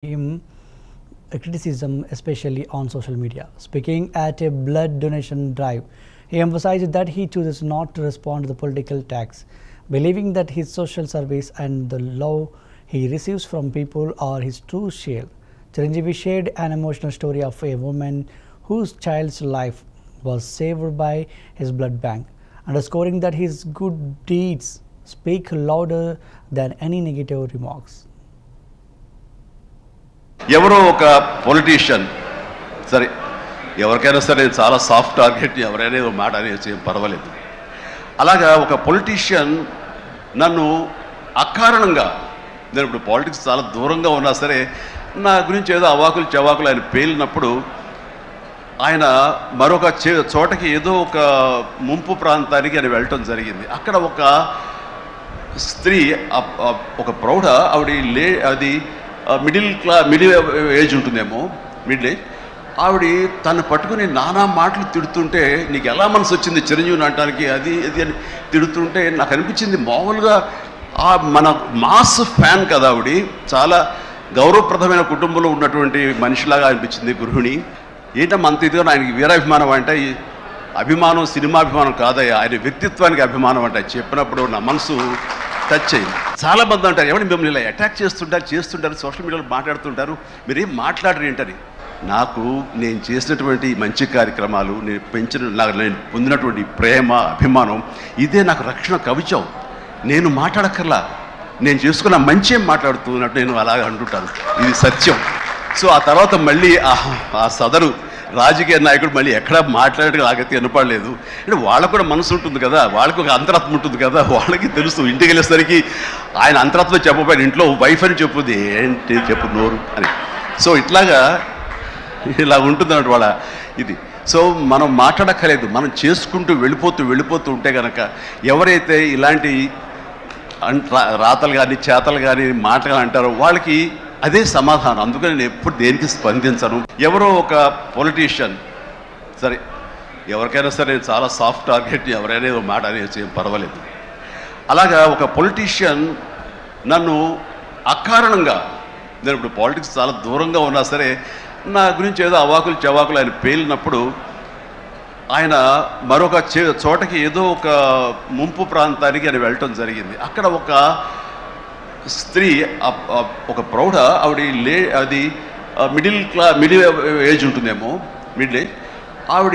him criticism, especially on social media. Speaking at a blood donation drive, he emphasized that he chooses not to respond to the political attacks, believing that his social service and the love he receives from people are his true shield. Chiranjeevi shared an emotional story of a woman whose child's life was saved by his blood bank, underscoring that his good deeds speak louder than any negative remarks. ఎవరో ఒక politician సరే ఎవరికైనా సరే చాలా soft target ఎవరైనా ఏదో మాట అనేసి పర్వాలేదు. అలాగా ఒక పొలిటీషియన్ నన్ను అకారణంగా నేను ఇప్పుడు పాలిటిక్స్ చాలా దూరంగా ఉన్నా సరే నా గురించి ఏదో అవాకులు చవాకులు ఆయన పేలినప్పుడు ఆయన మరొక చోటకి ఏదో ఒక ముంపు ప్రాంతానికి ఆయన వెళ్ళటం జరిగింది. అక్కడ ఒక స్త్రీ ఒక ప్రౌఢ అది మిడిల్ ఏజ్ ఉంటుందేమో, మిడిల్ ఏజ్ ఆవిడ తను పట్టుకుని నానా మాటలు తిడుతుంటే నీకు ఎలా మనసు వచ్చింది చిరంజీవిని అనడానికి అది అని తిడుతుంటే నాకు అనిపించింది మామూలుగా మన మాస్ ఫ్యాన్ కదా ఆవిడ, చాలా గౌరవప్రదమైన కుటుంబంలో ఉన్నటువంటి మనిషిలాగా అనిపించింది గృహిణి. ఏంటమ్మా అంత ఇదిగా ఆయనకి వీరాభిమానం అంటే అభిమానం సినిమాభిమానం కాదయ్యా, ఆయన వ్యక్తిత్వానికి అభిమానం అంటే చెప్పినప్పుడు నా మనసు టచ్ అయింది. చాలామంది అంటారు ఎవరిని మిమ్మల్ని ఇలా అటాక్ చేస్తుంటారు సోషల్ మీడియాలో మాట్లాడుతుంటారు, మీరేం మాట్లాడరు ఏంటని. నాకు నేను చేసినటువంటి మంచి కార్యక్రమాలు, నేను పొందినటువంటి ప్రేమ అభిమానం ఇదే నాకు రక్షణ కవచం. నేను మాట్లాడక్కర్లా, నేను చేసుకున్న మంచి ఏం మాట్లాడుతున్నట్టు నేను అలాగ అంటుంటాను, ఇది సత్యం. సో ఆ తర్వాత మళ్ళీ ఆ సదరు రాజకీయ నాయకుడు మళ్ళీ ఎక్కడా మాట్లాడేట్టుగా నాకైతే వినపడలేదు. అంటే వాళ్ళకు కూడా మనసు ఉంటుంది కదా, వాళ్ళకి ఒక అంతరాత్మ ఉంటుంది కదా, వాళ్ళకి తెలుసు. ఇంటికి వెళ్ళేసరికి ఆయన అంతరాత్మ చెప్పబోయిన ఇంట్లో వైఫ్ అని చెప్పుద్ది, ఏంటి చెప్పు నోరు అని. సో ఇలా ఉంటుంది అన్నట్టు వాళ్ళ ఇది. సో మనం మాట్లాడక్కర్లేదు, మనం చేసుకుంటూ వెళ్ళిపోతూ ఉంటే కనుక ఎవరైతే ఇలాంటి రాతలు కానీ చేతలు కానీ మాటలు అంటారో వాళ్ళకి అదే సమాధానం. అందుకని నేను ఎప్పుడు దేనికి స్పందించను. ఎవరో ఒక పొలిటీషియన్ సరే ఎవరికైనా సరే చాలా సాఫ్ట్ టార్గెట్ ఎవరైనా ఏదో మాట అనేసి పర్వాలేదు. అలాగా ఒక పొలిటీషియన్ నన్ను అకారణంగా నేను ఇప్పుడు పాలిటిక్స్ చాలా దూరంగా ఉన్నా సరే నా గురించి ఏదో అవాకులు చవాకులు ఆయన పేలినప్పుడు ఆయన మరొక చోటకి ఏదో ఒక ముంపు ప్రాంతానికి ఆయన వెళ్ళటం జరిగింది. అక్కడ ఒక స్త్రీ ఒక ప్రౌఢ అది మిడిల్ ఏజ్ ఉంటుందేమో, మిడిల్ ఏజ్ ఆవిడ